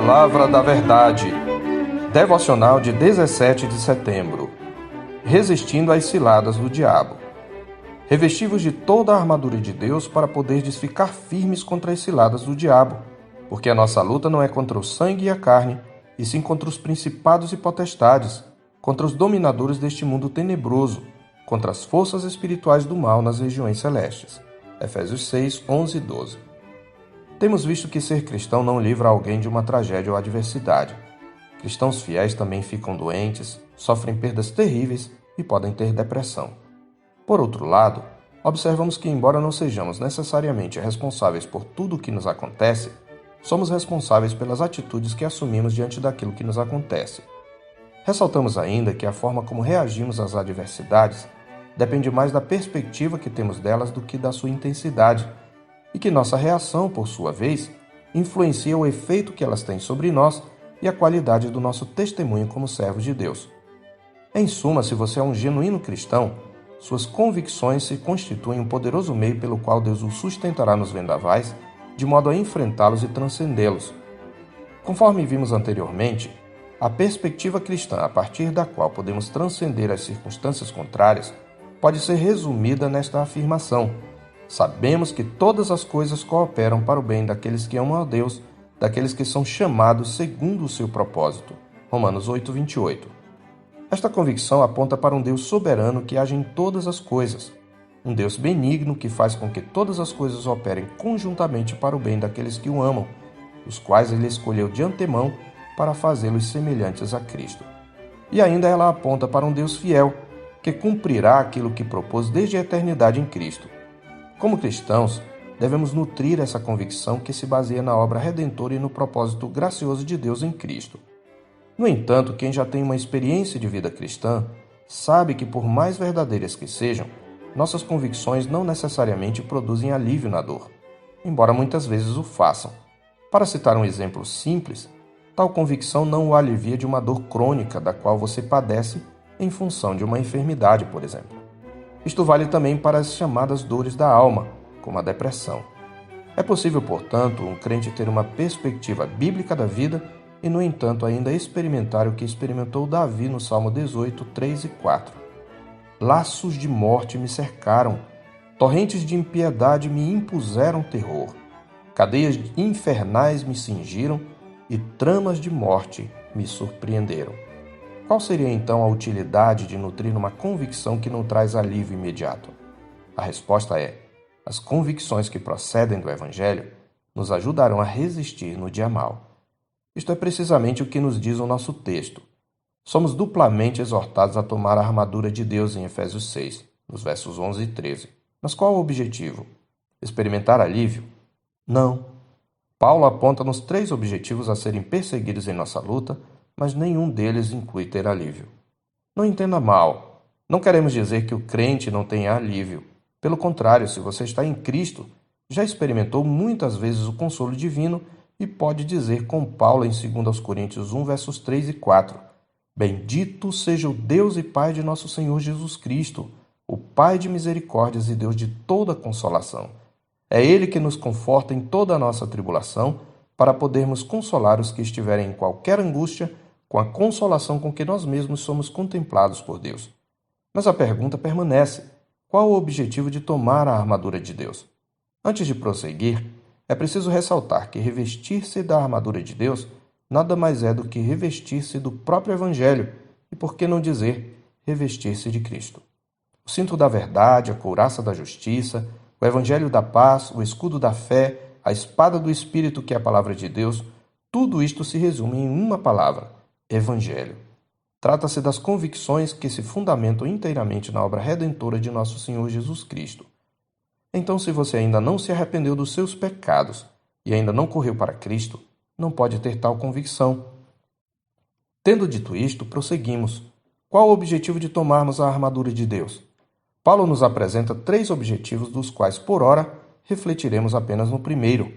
Palavra da Verdade. Devocional de 17 de setembro. Resistindo às ciladas do diabo. Revesti-vos de toda a armadura de Deus para poderdes ficar firmes contra as ciladas do diabo, porque a nossa luta não é contra o sangue e a carne, e sim contra os principados e potestades, contra os dominadores deste mundo tenebroso, contra as forças espirituais do mal nas regiões celestes. Efésios 6, 11 e 12. Temos visto que ser cristão não livra alguém de uma tragédia ou adversidade. Cristãos fiéis também ficam doentes, sofrem perdas terríveis e podem ter depressão. Por outro lado, observamos que, embora não sejamos necessariamente responsáveis por tudo o que nos acontece, somos responsáveis pelas atitudes que assumimos diante daquilo que nos acontece. Ressaltamos ainda que a forma como reagimos às adversidades depende mais da perspectiva que temos delas do que da sua intensidade, e que nossa reação, por sua vez, influencia o efeito que elas têm sobre nós e a qualidade do nosso testemunho como servos de Deus. Em suma, se você é um genuíno cristão, suas convicções se constituem um poderoso meio pelo qual Deus o sustentará nos vendavais, de modo a enfrentá-los e transcendê-los. Conforme vimos anteriormente, a perspectiva cristã a partir da qual podemos transcender as circunstâncias contrárias pode ser resumida nesta afirmação: sabemos que todas as coisas cooperam para o bem daqueles que amam a Deus, daqueles que são chamados segundo o seu propósito. Romanos 8, 28. Esta convicção aponta para um Deus soberano que age em todas as coisas, um Deus benigno que faz com que todas as coisas operem conjuntamente para o bem daqueles que o amam, os quais ele escolheu de antemão para fazê-los semelhantes a Cristo. E ainda ela aponta para um Deus fiel, que cumprirá aquilo que propôs desde a eternidade em Cristo. Como cristãos, devemos nutrir essa convicção que se baseia na obra redentora e no propósito gracioso de Deus em Cristo. No entanto, quem já tem uma experiência de vida cristã sabe que, por mais verdadeiras que sejam, nossas convicções não necessariamente produzem alívio na dor, embora muitas vezes o façam. Para citar um exemplo simples, tal convicção não o alivia de uma dor crônica da qual você padece em função de uma enfermidade, por exemplo. Isto vale também para as chamadas dores da alma, como a depressão. É possível, portanto, um crente ter uma perspectiva bíblica da vida e, no entanto, ainda experimentar o que experimentou Davi no Salmo 18, 3 e 4. Laços de morte me cercaram, torrentes de impiedade me impuseram terror, cadeias infernais me cingiram e tramas de morte me surpreenderam. Qual seria então a utilidade de nutrir uma convicção que não traz alívio imediato? A resposta é: as convicções que procedem do Evangelho nos ajudarão a resistir no dia mau. Isto é precisamente o que nos diz o nosso texto. Somos duplamente exortados a tomar a armadura de Deus em Efésios 6, nos versos 11 e 13. Mas qual o objetivo? Experimentar alívio? Não. Paulo aponta-nos 3 objetivos a serem perseguidos em nossa luta, mas nenhum deles inclui ter alívio. Não entenda mal. Não queremos dizer que o crente não tenha alívio. Pelo contrário, se você está em Cristo, já experimentou muitas vezes o consolo divino e pode dizer com Paulo em 2 Coríntios 1, versos 3 e 4: Bendito seja o Deus e Pai de nosso Senhor Jesus Cristo, o Pai de misericórdias e Deus de toda consolação. É Ele que nos conforta em toda a nossa tribulação, para podermos consolar os que estiverem em qualquer angústia, com a consolação com que nós mesmos somos contemplados por Deus. Mas a pergunta permanece: qual o objetivo de tomar a armadura de Deus? Antes de prosseguir, é preciso ressaltar que revestir-se da armadura de Deus nada mais é do que revestir-se do próprio Evangelho e, por que não dizer, revestir-se de Cristo. O cinto da verdade, a couraça da justiça, o Evangelho da paz, o escudo da fé, a espada do Espírito, que é a palavra de Deus, tudo isto se resume em uma palavra: Evangelho. Trata-se das convicções que se fundamentam inteiramente na obra redentora de nosso Senhor Jesus Cristo. Então, se você ainda não se arrependeu dos seus pecados e ainda não correu para Cristo, não pode ter tal convicção. Tendo dito isto, prosseguimos. Qual o objetivo de tomarmos a armadura de Deus? Paulo nos apresenta 3 objetivos, dos quais, por ora, refletiremos apenas no primeiro.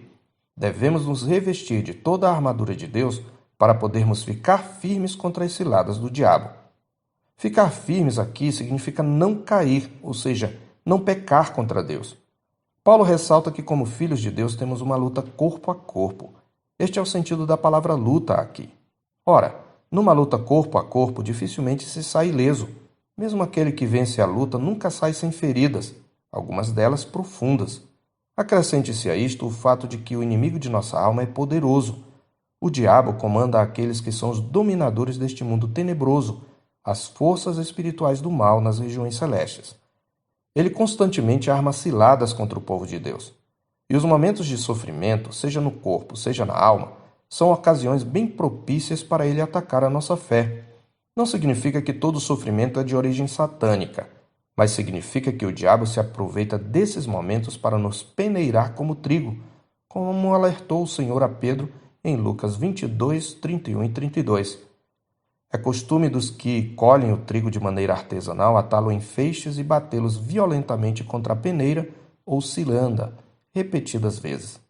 Devemos nos revestir de toda a armadura de Deus para podermos ficar firmes contra as ciladas do diabo. Ficar firmes aqui significa não cair, ou seja, não pecar contra Deus. Paulo ressalta que, como filhos de Deus, temos uma luta corpo a corpo. Este é o sentido da palavra luta aqui. Ora, numa luta corpo a corpo, dificilmente se sai ileso. Mesmo aquele que vence a luta nunca sai sem feridas, algumas delas profundas. Acrescente-se a isto o fato de que o inimigo de nossa alma é poderoso. O diabo comanda aqueles que são os dominadores deste mundo tenebroso, as forças espirituais do mal nas regiões celestes. Ele constantemente arma ciladas contra o povo de Deus. E os momentos de sofrimento, seja no corpo, seja na alma, são ocasiões bem propícias para ele atacar a nossa fé. Não significa que todo sofrimento é de origem satânica, mas significa que o diabo se aproveita desses momentos para nos peneirar como trigo, como alertou o Senhor a Pedro em Lucas 22, 31 e 32. É costume dos que colhem o trigo de maneira artesanal atá-lo em feixes e batê-los violentamente contra a peneira ou cilanda, repetidas vezes.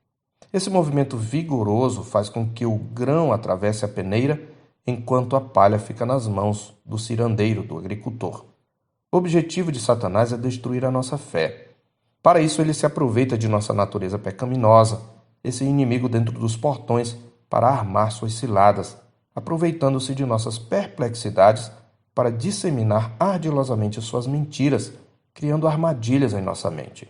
Esse movimento vigoroso faz com que o grão atravesse a peneira, enquanto a palha fica nas mãos do cirandeiro, do agricultor. O objetivo de Satanás é destruir a nossa fé. Para isso, ele se aproveita de nossa natureza pecaminosa, esse inimigo dentro dos portões, para armar suas ciladas, aproveitando-se de nossas perplexidades para disseminar ardilosamente suas mentiras, criando armadilhas em nossa mente.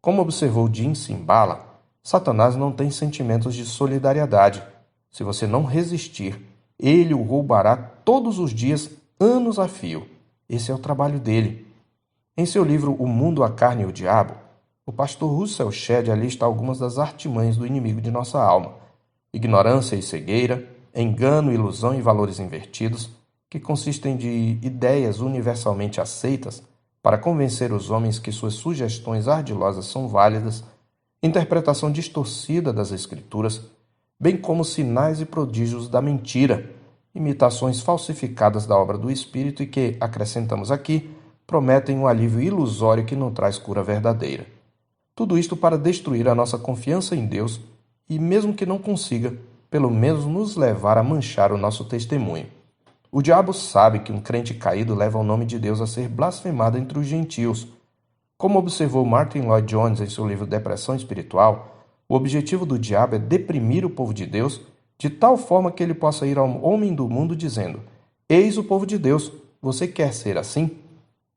Como observou Jim Cymbala, Satanás não tem sentimentos de solidariedade. Se você não resistir, ele o roubará todos os dias, anos a fio. Esse é o trabalho dele. Em seu livro O Mundo, a Carne e o Diabo, o pastor Russell Shedd alista algumas das artimanhas do inimigo de nossa alma: ignorância e cegueira, engano, ilusão e valores invertidos, que consistem de ideias universalmente aceitas para convencer os homens que suas sugestões ardilosas são válidas, interpretação distorcida das Escrituras, bem como sinais e prodígios da mentira, imitações falsificadas da obra do Espírito e que, acrescentamos aqui, prometem um alívio ilusório que não traz cura verdadeira. Tudo isto para destruir a nossa confiança em Deus e, mesmo que não consiga, pelo menos nos levar a manchar o nosso testemunho. O diabo sabe que um crente caído leva o nome de Deus a ser blasfemado entre os gentios. Como observou Martin Lloyd Jones em seu livro Depressão Espiritual, o objetivo do diabo é deprimir o povo de Deus de tal forma que ele possa ir ao homem do mundo dizendo: eis o povo de Deus, você quer ser assim?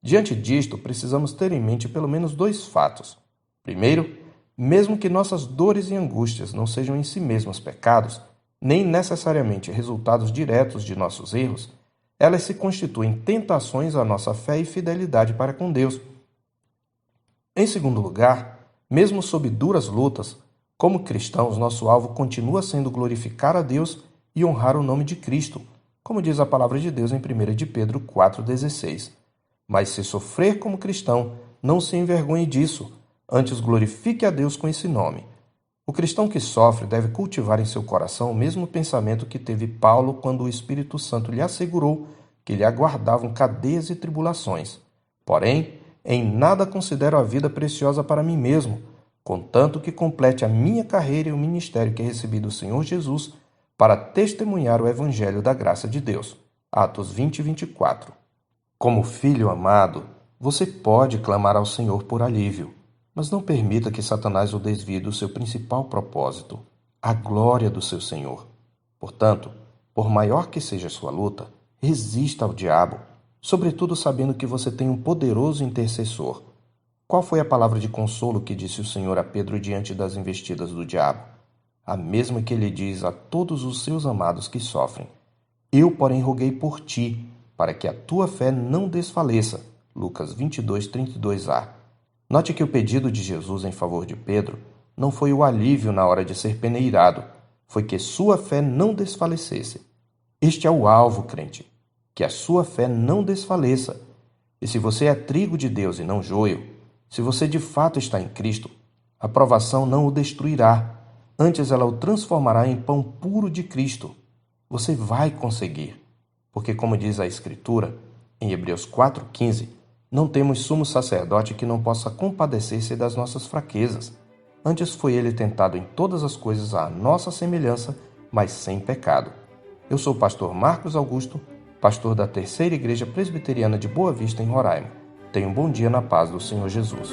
Diante disto, precisamos ter em mente pelo menos dois fatos. Primeiro, mesmo que nossas dores e angústias não sejam em si mesmas pecados, nem necessariamente resultados diretos de nossos erros, elas se constituem tentações à nossa fé e fidelidade para com Deus. Em segundo lugar, mesmo sob duras lutas, como cristãos, nosso alvo continua sendo glorificar a Deus e honrar o nome de Cristo, como diz a palavra de Deus em 1 de Pedro 4,16. Mas se sofrer como cristão, não se envergonhe disso, antes glorifique a Deus com esse nome. O cristão que sofre deve cultivar em seu coração o mesmo pensamento que teve Paulo quando o Espírito Santo lhe assegurou que lhe aguardavam cadeias e tribulações. Porém, em nada considero a vida preciosa para mim mesmo, contanto que complete a minha carreira e o ministério que recebi do Senhor Jesus para testemunhar o Evangelho da graça de Deus. Atos 20 e 24. Como filho amado, você pode clamar ao Senhor por alívio, mas não permita que Satanás o desvie do seu principal propósito, a glória do seu Senhor. Portanto, por maior que seja a sua luta, resista ao diabo, sobretudo sabendo que você tem um poderoso intercessor. Qual foi a palavra de consolo que disse o Senhor a Pedro diante das investidas do diabo? A mesma que ele diz a todos os seus amados que sofrem. Eu, porém, roguei por ti, para que a tua fé não desfaleça. Lucas 22, 32a. Note que o pedido de Jesus em favor de Pedro não foi o alívio na hora de ser peneirado, foi que sua fé não desfalecesse. Este é o alvo, crente, que a sua fé não desfaleça. E se você é trigo de Deus e não joio, se você de fato está em Cristo, a provação não o destruirá, antes ela o transformará em pão puro de Cristo. Você vai conseguir, porque como diz a Escritura, em Hebreus 4,15, não temos sumo sacerdote que não possa compadecer-se das nossas fraquezas. Antes foi ele tentado em todas as coisas à nossa semelhança, mas sem pecado. Eu sou o pastor Marcos Augusto, pastor da Terceira Igreja Presbiteriana de Boa Vista, em Roraima. Tenha um bom dia na paz do Senhor Jesus.